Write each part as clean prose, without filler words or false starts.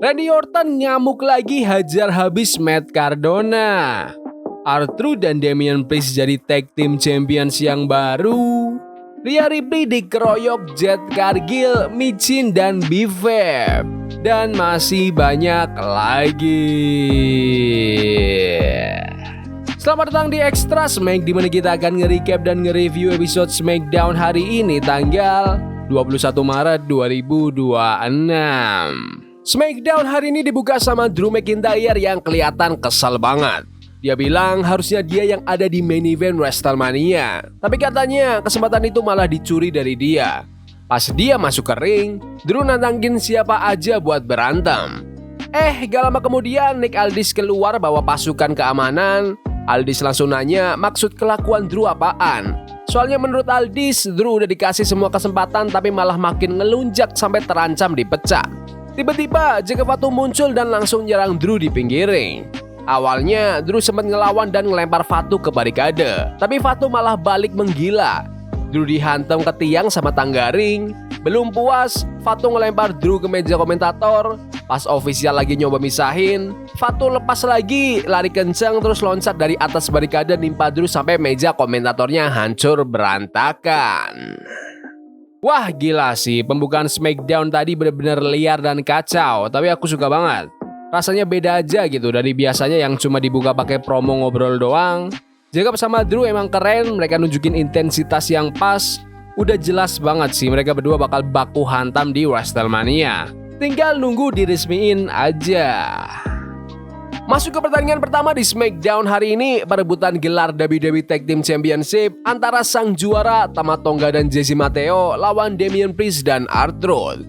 Randy Orton ngamuk lagi hajar habis Matt Cardona. R-Truth dan Damian Priest jadi tag team champions yang baru. Rhea Ripley dikeroyok Jade Cargill, Michin dan Bivep. Dan masih banyak lagi. Selamat datang di Extra Smack, dimana kita akan nge-recap dan nge-review episode SmackDown hari ini tanggal 21 Maret 2026. SmackDown hari ini dibuka sama Drew McIntyre yang kelihatan kesal banget. Dia bilang harusnya dia yang ada di main event WrestleMania, tapi katanya kesempatan itu malah dicuri dari dia. Pas dia masuk ke ring, Drew nantangin siapa aja buat berantem. Gak lama kemudian Nick Aldis keluar bawa pasukan keamanan. Aldis langsung nanya maksud kelakuan Drew apaan. Soalnya menurut Aldis, Drew udah dikasih semua kesempatan tapi malah makin ngelunjak sampai terancam dipecat. Tiba-tiba Jake Fatu muncul dan langsung nyerang Drew di pinggir ring. Awalnya Drew sempat ngelawan dan ngelempar Fatu ke barikade, tapi Fatu malah balik menggila. Drew dihantam ke tiang sama tangga ring. Belum puas, Fatu ngelempar Drew ke meja komentator. Pas official lagi nyoba misahin, Fatu lepas lagi, lari kencang terus loncat dari atas barikade nimpa Drew sampai meja komentatornya hancur berantakan. Wah gila sih, pembukaan SmackDown tadi bener-bener liar dan kacau, tapi aku suka banget. Rasanya beda aja gitu dari biasanya yang cuma dibuka pakai promo ngobrol doang. Jacob sama Drew emang keren, mereka nunjukin intensitas yang pas. Udah jelas banget sih mereka berdua bakal baku hantam di WrestleMania. Tinggal nunggu diresmiin aja. Masuk ke pertandingan pertama di SmackDown hari ini, perebutan gelar WWE Tag Team Championship antara sang juara Tama Tonga dan Jesse Mateo lawan Damian Priest dan R-Truth.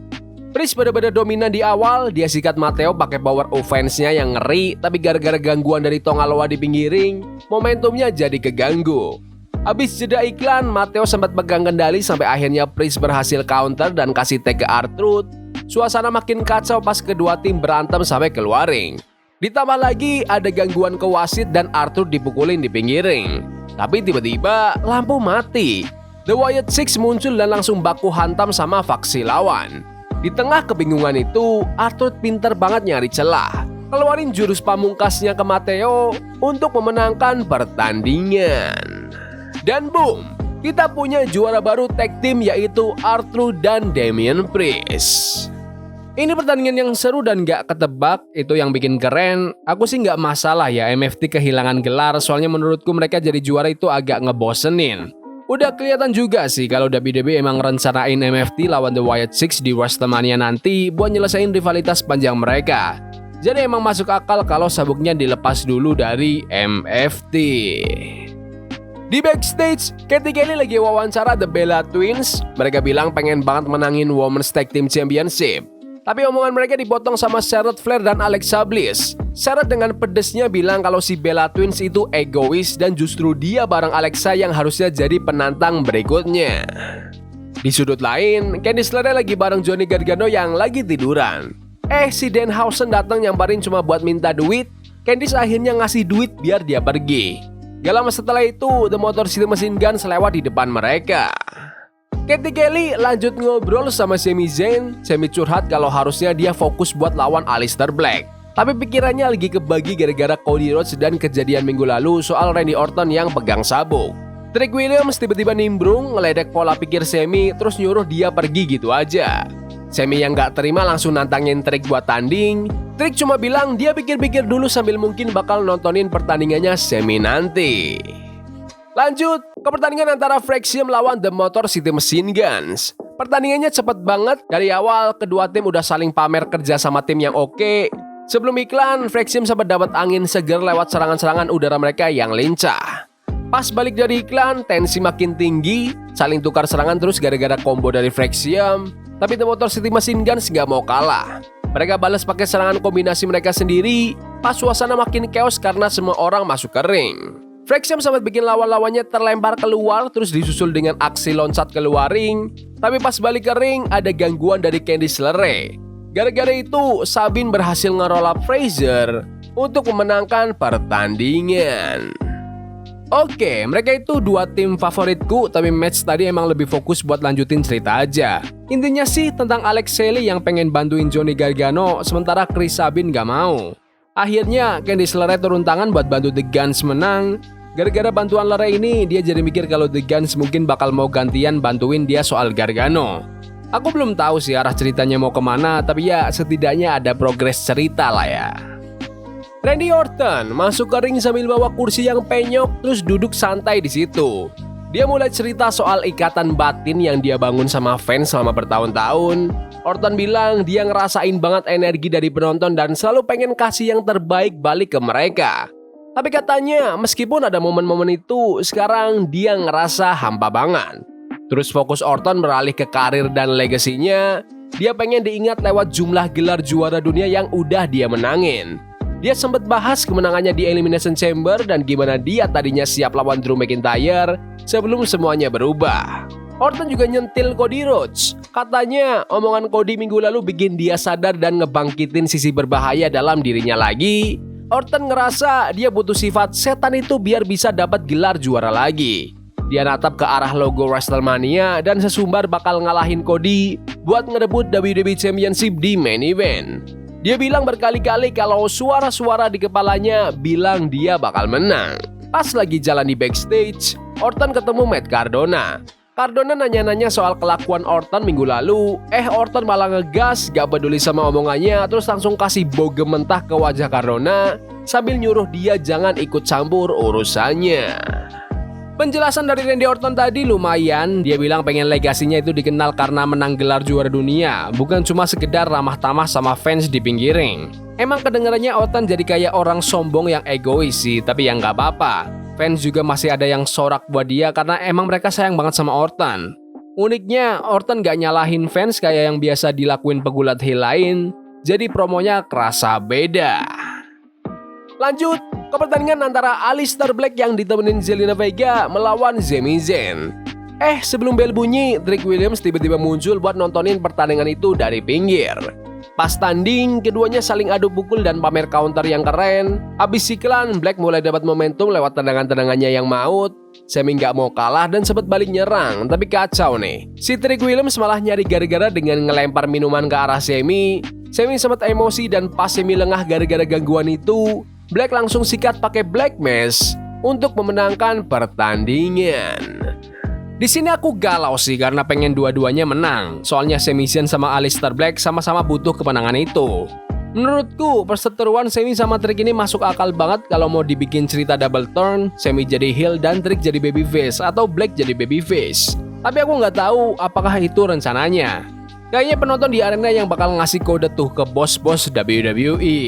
Priest benar-benar dominan di awal, dia sikat Mateo pakai power offense-nya yang ngeri, tapi gara-gara gangguan dari Tonga Loa di pinggir ring, momentumnya jadi keganggu. Habis jeda iklan, Mateo sempat pegang kendali sampai akhirnya Priest berhasil counter dan kasih tag ke R-Truth. Suasana makin kacau pas kedua tim berantem sampai keluar ring. Ditambah lagi ada gangguan ke wasit dan R-Truth dipukulin di pinggir ring. Tapi tiba-tiba lampu mati. The Wyatt Six muncul dan langsung baku hantam sama faksi lawan. Di tengah kebingungan itu, R-Truth pinter banget nyari celah. Keluarin jurus pamungkasnya ke Mateo untuk memenangkan pertandingan. Dan boom, kita punya juara baru tag team yaitu R-Truth dan Damian Priest. Ini pertandingan yang seru dan gak ketebak, itu yang bikin keren. Aku sih gak masalah ya MFT kehilangan gelar, soalnya menurutku mereka jadi juara itu agak ngebosenin. Udah kelihatan juga sih kalau WWE emang rencanain MFT lawan The Wyatt Six di WrestleMania nanti buat nyelesain rivalitas panjang mereka. Jadi emang masuk akal kalau sabuknya dilepas dulu dari MFT. Di backstage, Katie Kelly lagi wawancara The Bella Twins. Mereka bilang pengen banget menangin Women's Tag Team Championship. Tapi omongan mereka dipotong sama Charlotte Flair dan Alexa Bliss. Charlotte dengan pedesnya bilang kalau si Bella Twins itu egois dan justru dia bareng Alexa yang harusnya jadi penantang berikutnya. Di sudut lain, Candice LeRae lagi bareng Johnny Gargano yang lagi tiduran. Si Danhausen datang nyamperin cuma buat minta duit. Candice akhirnya ngasih duit biar dia pergi. Gak lama setelah itu, The Motor City Machine Guns lewat di depan mereka. Katie Kelly lanjut ngobrol sama Sami Zayn. Sami curhat kalau harusnya dia fokus buat lawan Aleister Black. Tapi pikirannya lagi kebagi gara-gara Cody Rhodes dan kejadian minggu lalu soal Randy Orton yang pegang sabuk. Trick Williams tiba-tiba nimbrung, ngeledek pola pikir Sami, terus nyuruh dia pergi gitu aja. Sami yang gak terima langsung nantangin Trick buat tanding. Trick cuma bilang dia pikir-pikir dulu sambil mungkin bakal nontonin pertandingannya Sami nanti. Lanjut ke pertandingan antara Fraxium lawan The Motor City Machine Guns. Pertandingannya cepet banget. Dari awal kedua tim udah saling pamer kerja sama tim yang oke. Sebelum iklan, Fraxium sempat dapat angin seger lewat serangan-serangan udara mereka yang lincah. Pas balik dari iklan, tensi makin tinggi. Saling tukar serangan terus gara-gara combo dari Fraxium. Tapi The Motor City Machine Guns gak mau kalah. Mereka balas pakai serangan kombinasi mereka sendiri. Pas suasana makin chaos karena semua orang masuk ke ring. Fraxium sempat bikin lawan-lawannya terlempar keluar terus disusul dengan aksi loncat keluar ring. Tapi pas balik ke ring ada gangguan dari Candice LeRae. Gara-gara itu Sabin berhasil nge-roll up Fraser untuk memenangkan pertandingan. Oke, mereka itu dua tim favoritku, tapi match tadi emang lebih fokus buat lanjutin cerita aja. Intinya sih tentang Alex Shelley yang pengen bantuin Johnny Gargano, sementara Chris Sabin gak mau. Akhirnya Candice LeRae turun tangan buat bantu The Guns menang. Gara-gara bantuan LeRae ini, dia jadi mikir kalau The Guns mungkin bakal mau gantian bantuin dia soal Gargano. Aku belum tahu sih arah ceritanya mau kemana, tapi ya setidaknya ada progres cerita lah ya. Randy Orton masuk ke ring sambil bawa kursi yang penyok terus duduk santai di situ. Dia mulai cerita soal ikatan batin yang dia bangun sama fans selama bertahun-tahun. Orton bilang dia ngerasain banget energi dari penonton dan selalu pengen kasih yang terbaik balik ke mereka. Tapi katanya meskipun ada momen-momen itu, sekarang dia ngerasa hampa banget. Terus fokus Orton beralih ke karir dan legasinya. Dia pengen diingat lewat jumlah gelar juara dunia yang udah dia menangin. Dia sempat bahas kemenangannya di Elimination Chamber dan gimana dia tadinya siap lawan Drew McIntyre sebelum semuanya berubah. Orton juga nyentil Cody Rhodes. Katanya omongan Cody minggu lalu bikin dia sadar dan ngebangkitin sisi berbahaya dalam dirinya lagi. Orton ngerasa dia butuh sifat setan itu biar bisa dapat gelar juara lagi. Dia natap ke arah logo WrestleMania dan sesumbar bakal ngalahin Cody buat ngerebut WWE Championship di main event. Dia bilang berkali-kali kalau suara-suara di kepalanya bilang dia bakal menang. Pas lagi jalan di backstage, Orton ketemu Matt Cardona. Cardona nanya-nanya soal kelakuan Orton minggu lalu. Orton malah ngegas, gak peduli sama omongannya, terus langsung kasih bogem mentah ke wajah Cardona sambil nyuruh dia jangan ikut campur urusannya. Penjelasan dari Randy Orton tadi lumayan. Dia bilang pengen legasinya itu dikenal karena menang gelar juara dunia, bukan cuma sekedar ramah tamah sama fans di pinggir ring. Emang kedengarannya Orton jadi kayak orang sombong yang egois sih, tapi ya nggak apa-apa. Fans juga masih ada yang sorak buat dia karena emang mereka sayang banget sama Orton. Uniknya, Orton gak nyalahin fans kayak yang biasa dilakuin pegulat heel lain, jadi promonya kerasa beda. Lanjut ke pertandingan antara Aleister Black yang ditemenin Zelina Vega melawan Sami Zayn. Sebelum bel bunyi, Trick Williams tiba-tiba muncul buat nontonin pertandingan itu dari pinggir. Pas tanding, keduanya saling adu pukul dan pamer counter yang keren. Abis siklan, Black mulai dapat momentum lewat tendangan-tendangannya yang maut. Sami nggak mau kalah dan sempat balik nyerang, tapi kacau nih. Si Trick Williams malah nyari gara-gara dengan ngelempar minuman ke arah Sami. Sami sempat emosi dan pas Sami lengah gara-gara gangguan itu, Black langsung sikat pakai Black Mass untuk memenangkan pertandingan. Di sini aku galau sih karena pengen dua-duanya menang. Soalnya Sami Zayn sama Aleister Black sama-sama butuh kemenangan itu. Menurutku perseteruan Sami sama Trick ini masuk akal banget kalau mau dibikin cerita double turn, Sami jadi heel dan Trick jadi babyface atau Black jadi babyface. Tapi aku nggak tahu apakah itu rencananya. Kayaknya penonton di arena yang bakal ngasih kode tuh ke bos-bos WWE.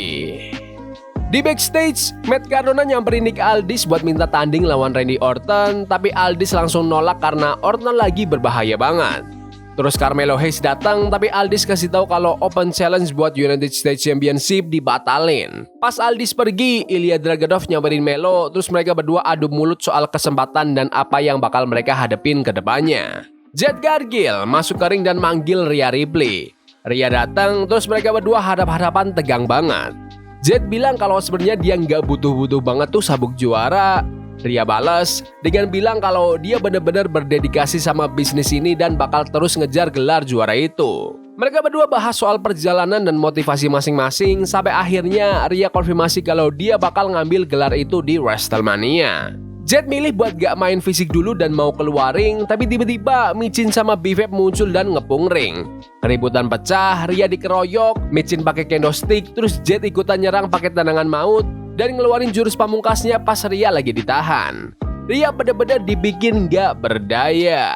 Di backstage, Matt Cardona nyamperin Nick Aldis buat minta tanding lawan Randy Orton, tapi Aldis langsung nolak karena Orton lagi berbahaya banget. Terus Carmelo Hayes datang, tapi Aldis kasih tahu kalau open challenge buat United States Championship dibatalin. Pas Aldis pergi, Ilya Dragunov nyamperin Melo, terus mereka berdua adu mulut soal kesempatan dan apa yang bakal mereka hadepin ke depannya. Jade Cargill masuk ke ring dan manggil Rhea Ripley. Rhea datang, terus mereka berdua hadap-hadapan tegang banget. Jade bilang kalau sebenarnya dia nggak butuh-butuh banget tuh sabuk juara. Rhea balas dengan bilang kalau dia benar-benar berdedikasi sama bisnis ini dan bakal terus ngejar gelar juara itu. Mereka berdua bahas soal perjalanan dan motivasi masing-masing sampai akhirnya Rhea konfirmasi kalau dia bakal ngambil gelar itu di WrestleMania. Jade milih buat gak main fisik dulu dan mau keluar ring, tapi tiba-tiba Michin sama Bivep muncul dan ngepung ring. Keributan pecah, Rhea dikeroyok, Michin pakai kendo stick, terus Jade ikutan nyerang pakai tendangan maut dan ngeluarin jurus pamungkasnya pas Rhea lagi ditahan. Rhea bener-bener dibikin gak berdaya.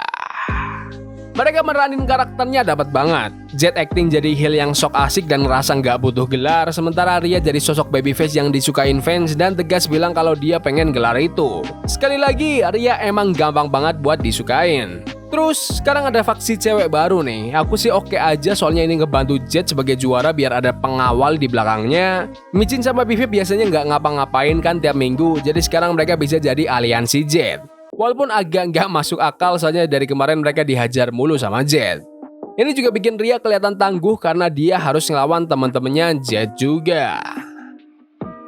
Mereka meranin karakternya dapat banget. Jade acting jadi heel yang sok asik dan ngerasa nggak butuh gelar, sementara Rhea jadi sosok babyface yang disukain fans dan tegas bilang kalau dia pengen gelar itu. Sekali lagi, Rhea emang gampang banget buat disukain. Terus sekarang ada faksi cewek baru nih. Aku sih oke aja soalnya ini ngebantu Jade sebagai juara biar ada pengawal di belakangnya. Michin sama Bivep biasanya nggak ngapa-ngapain kan tiap minggu, jadi sekarang mereka bisa jadi aliansi Jade. Walaupun agak nggak masuk akal soalnya dari kemarin mereka dihajar mulu sama Jade. Ini juga bikin Rhea kelihatan tangguh karena dia harus ngelawan teman-temannya Jade juga.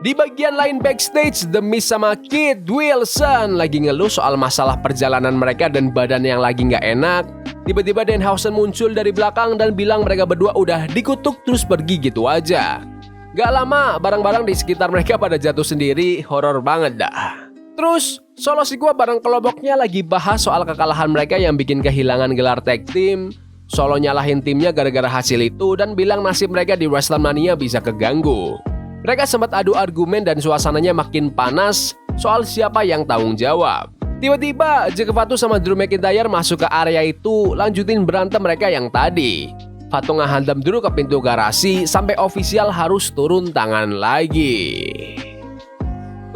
Di bagian lain backstage, The Miz sama Kit Wilson lagi ngeluh soal masalah perjalanan mereka dan badan yang lagi nggak enak. Tiba-tiba Danhausen muncul dari belakang dan bilang mereka berdua udah dikutuk terus pergi gitu aja. Gak lama, barang-barang di sekitar mereka pada jatuh sendiri, horor banget dah. Terus, Solo Sikoa bareng kelompoknya lagi bahas soal kekalahan mereka yang bikin kehilangan gelar tag team. Solo nyalahin timnya gara-gara hasil itu dan bilang nasib mereka di WrestleMania bisa keganggu. Mereka sempat adu argumen dan suasananya makin panas soal siapa yang tanggung jawab. Tiba-tiba, Jake Fatu sama Drew McIntyre masuk ke area itu, lanjutin berantem mereka yang tadi. Fatu ngehantam Drew ke pintu garasi sampai ofisial harus turun tangan lagi.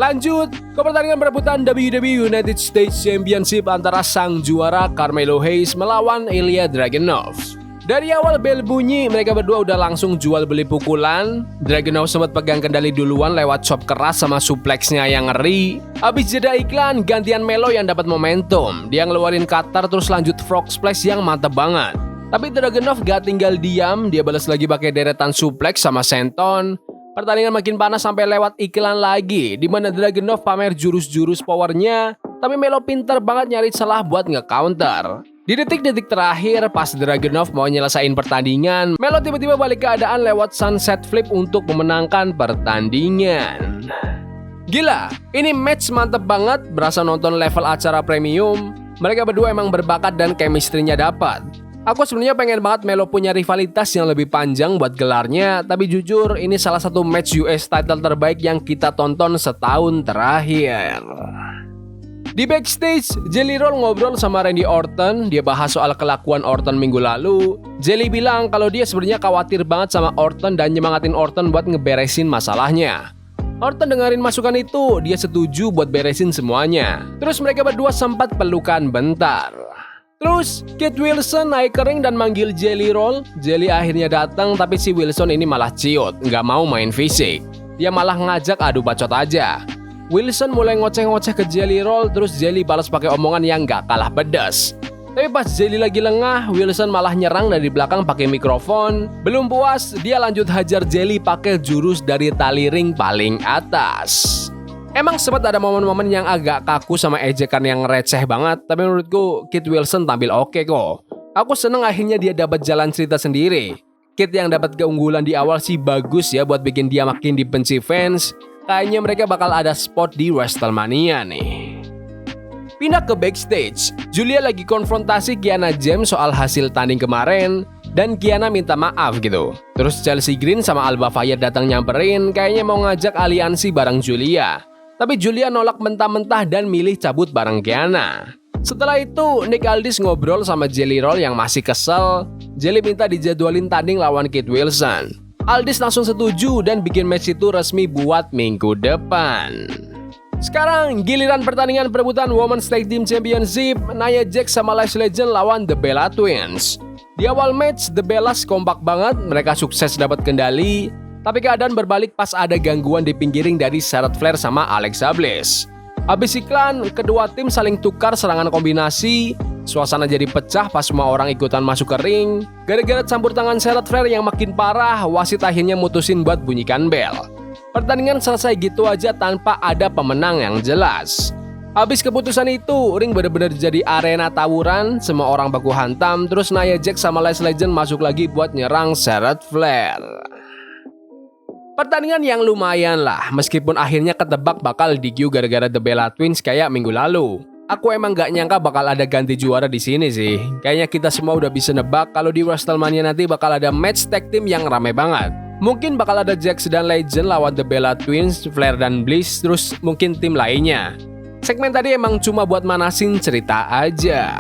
Lanjut ke pertandingan perebutan WWE United States Championship antara sang juara Carmelo Hayes melawan Ilya Dragunov. Dari awal bel bunyi, mereka berdua udah langsung jual beli pukulan. Dragunov sempat pegang kendali duluan lewat chop keras sama suplexnya yang ngeri. Abis jeda iklan, gantian Melo yang dapat momentum. Dia ngeluarin cutter terus lanjut frog splash yang mantep banget. Tapi Dragunov gak tinggal diam, dia balas lagi pakai deretan suplex sama senton. Pertandingan makin panas sampai lewat iklan lagi, di mana Dragunov pamer jurus-jurus powernya, tapi Melo pinter banget nyari celah buat nge-counter. Di detik-detik terakhir, pas Dragunov mau nyelesain pertandingan, Melo tiba-tiba balik keadaan lewat sunset flip untuk memenangkan pertandingan. Gila, ini match mantep banget, berasa nonton level acara premium. Mereka berdua emang berbakat dan chemistry-nya dapat. Aku sebenarnya pengen banget Melo punya rivalitas yang lebih panjang buat gelarnya, tapi jujur ini salah satu match US title terbaik yang kita tonton setahun terakhir. Di backstage, Jelly Roll ngobrol sama Randy Orton. Dia bahas soal kelakuan Orton minggu lalu. Jelly bilang kalau dia sebenarnya khawatir banget sama Orton dan nyemangatin Orton buat ngeberesin masalahnya. Orton dengerin masukan itu, dia setuju buat beresin semuanya. Terus mereka berdua sempat pelukan bentar. Terus, Kit Wilson naik ke ring dan manggil Jelly Roll. Jelly akhirnya datang, tapi si Wilson ini malah ciut, nggak mau main fisik. Dia malah ngajak adu bacot aja. Wilson mulai ngoceh-ngoceh ke Jelly Roll, terus Jelly balas pakai omongan yang gak kalah pedas. Tapi pas Jelly lagi lengah, Wilson malah nyerang dari belakang pakai mikrofon. Belum puas, dia lanjut hajar Jelly pakai jurus dari tali ring paling atas. Emang sempat ada momen-momen yang agak kaku sama ejekan yang receh banget, tapi menurutku Kit Wilson tampil oke kok. Aku seneng akhirnya dia dapat jalan cerita sendiri. Kit yang dapat keunggulan di awal sih bagus ya buat bikin dia makin dibenci fans. Kayaknya mereka bakal ada spot di WrestleMania nih. Pindah ke backstage, Julia lagi konfrontasi Kiana James soal hasil tanding kemarin dan Kiana minta maaf gitu. Terus Chelsea Green sama Alba Fire datang nyamperin, kayaknya mau ngajak aliansi bareng Julia. Tapi Julia nolak mentah-mentah dan milih cabut bareng Kiana. Setelah itu, Nick Aldis ngobrol sama Jelly Roll yang masih kesel. Jelly minta dijadwalin tanding lawan Kit Wilson. Aldis langsung setuju dan bikin match itu resmi buat minggu depan. Sekarang giliran pertandingan perebutan Women's Tag Team Championship, Nia Jax sama Lash Legend lawan The Bella Twins. Di awal match, The Bellas kompak banget, mereka sukses dapat kendali, tapi keadaan berbalik pas ada gangguan di pinggiring dari Charlotte Flair sama Alexa Bliss. Habis iklan, kedua tim saling tukar serangan kombinasi. Suasana jadi pecah pas semua orang ikutan masuk ke ring. Gara-gara campur tangan Charlotte Flair yang makin parah, wasit akhirnya mutusin buat bunyikan bel. Pertandingan selesai gitu aja tanpa ada pemenang yang jelas. Habis keputusan itu, ring benar-benar jadi arena tawuran. Semua orang baku hantam, terus Nia Jax sama Lash Legend masuk lagi buat nyerang Charlotte Flair. Pertandingan yang lumayan lah, meskipun akhirnya ketebak bakal DQ gara-gara The Bella Twins kayak minggu lalu. Aku emang gak nyangka bakal ada ganti juara di sini sih. Kayaknya kita semua udah bisa nebak kalau di WrestleMania nanti bakal ada match tag team yang rame banget. Mungkin bakal ada Jax dan Legend lawan The Bella Twins, Flair dan Bliss, terus mungkin tim lainnya. Segmen tadi emang cuma buat manasin cerita aja.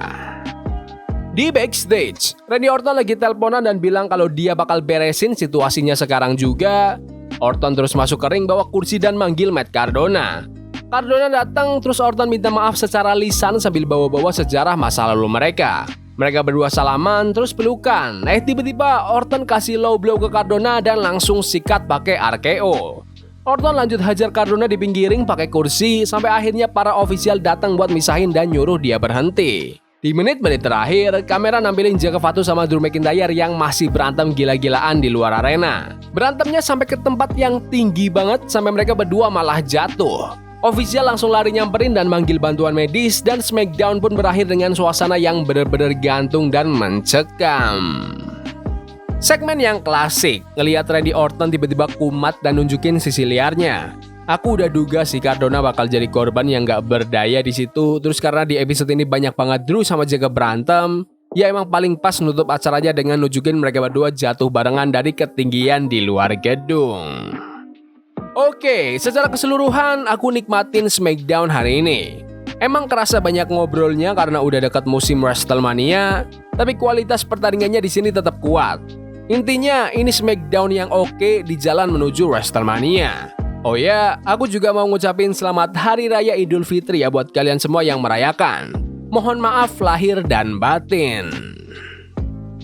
Di backstage, Randy Orton lagi teleponan dan bilang kalau dia bakal beresin situasinya sekarang juga. Orton terus masuk ke ring bawa kursi dan manggil Matt Cardona. Cardona datang terus Orton minta maaf secara lisan sambil bawa-bawa sejarah masa lalu mereka. Mereka berdua salaman terus pelukan. Tiba-tiba Orton kasih low blow ke Cardona dan langsung sikat pakai RKO. Orton lanjut hajar Cardona di pinggiring pakai kursi sampai akhirnya para ofisial datang buat misahin dan nyuruh dia berhenti. Di menit-menit terakhir, kamera nampilin Jaka Fatu sama Drew McIntyre yang masih berantem gila-gilaan di luar arena. Berantemnya sampai ke tempat yang tinggi banget sampai mereka berdua malah jatuh. Official langsung lari nyamperin dan manggil bantuan medis, dan SmackDown pun berakhir dengan suasana yang bener-bener gantung dan mencekam. Segmen yang klasik, ngelihat Randy Orton tiba-tiba kumat dan nunjukin sisi liarnya. Aku udah duga si Cardona bakal jadi korban yang gak berdaya di situ. Terus karena di episode ini banyak banget Drew sama Jaka berantem, ya emang paling pas nutup acaranya dengan nunjukin mereka berdua jatuh barengan dari ketinggian di luar gedung. Oke, secara keseluruhan aku nikmatin SmackDown hari ini. Emang kerasa banyak ngobrolnya karena udah dekat musim WrestleMania, tapi kualitas pertandingannya di sini tetap kuat. Intinya ini SmackDown yang oke di jalan menuju WrestleMania. Oh ya, aku juga mau ngucapin selamat Hari Raya Idul Fitri ya buat kalian semua yang merayakan. Mohon maaf lahir dan batin.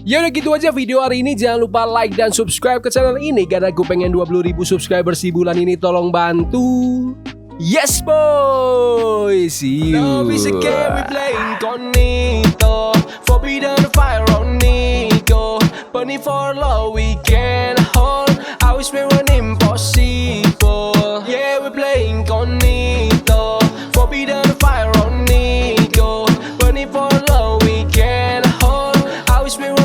Ya udah gitu aja video hari ini. Jangan lupa like dan subscribe ke channel ini karena gue pengen 20.000 subscribers di bulan ini. Tolong bantu. Yes boy, see you. Love is a game we play incognito. Forbidden fire on Nico. Burning for love we can hold. I wish we were impossible. Yeah, we play incognito. Forbidden fire on Nico. Burning for love we can hold. I wish we were